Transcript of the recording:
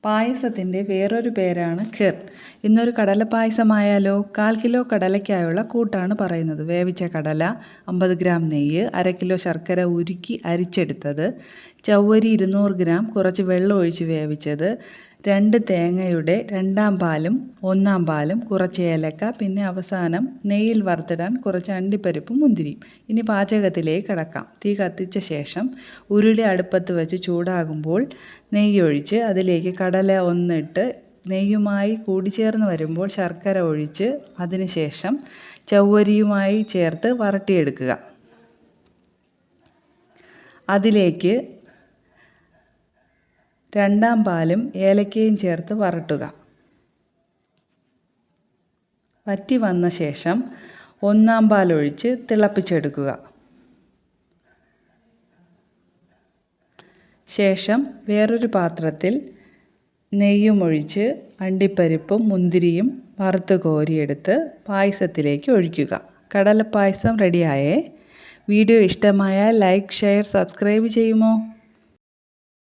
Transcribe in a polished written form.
പായസത്തിൻ്റെ വേറൊരു പേരാണ് ഖിർ. ഇന്നൊരു കടലപ്പായസമായാലോ? 1/4 കിലോ കടലയ്ക്കായുള്ള കൂട്ടാണ് പറയുന്നത്. വേവിച്ച കടല, 50 ഗ്രാം നെയ്യ്, 1/2 കിലോ ശർക്കര ഉരുക്കി അരിച്ചെടുത്തത്, ചവ്വരി 200 ഗ്രാം കുറച്ച് വെള്ളം ഒഴിച്ച് വേവിച്ചത്, 2 തേങ്ങയുടെ 2-ാം പാലും 1-ാം പാലും, കുറച്ച് ഏലക്ക, പിന്നെ അവസാനം നെയ്യിൽ വറുത്തിടാൻ കുറച്ച് അണ്ടിപ്പരിപ്പും മുന്തിരിയും. ഇനി പാചകത്തിലേക്ക് കടക്കാം. തീ കത്തിച്ച ശേഷം ഉരുളി അടുപ്പത്ത് വെച്ച് ചൂടാകുമ്പോൾ നെയ്യൊഴിച്ച് അതിലേക്ക് കടല ഒന്നിട്ട് നെയ്യുമായി കൂടിച്ചേർന്ന് വരുമ്പോൾ ശർക്കര ഒഴിച്ച് അതിനുശേഷം ചവ്വരിയുമായി ചേർത്ത് വരട്ടിയെടുക്കുക. അതിലേക്ക് 2-ാം പാലും ഏലക്കയും ചേർത്ത് വരട്ടുക. വറ്റി വന്ന ശേഷം 1-ാം പാലൊഴിച്ച് തിളപ്പിച്ചെടുക്കുക. ശേഷം വേറൊരു പാത്രത്തിൽ നെയ്യും ഒഴിച്ച് അണ്ടിപ്പരിപ്പും മുന്തിരിയും വറുത്ത് കോരിയെടുത്ത് പായസത്തിലേക്ക് ഒഴിക്കുക. കടലപ്പായസം റെഡിയായേ. വീഡിയോ ഇഷ്ടമായാൽ ലൈക്ക്, ഷെയർ, സബ്സ്ക്രൈബ് ചെയ്യുമോ?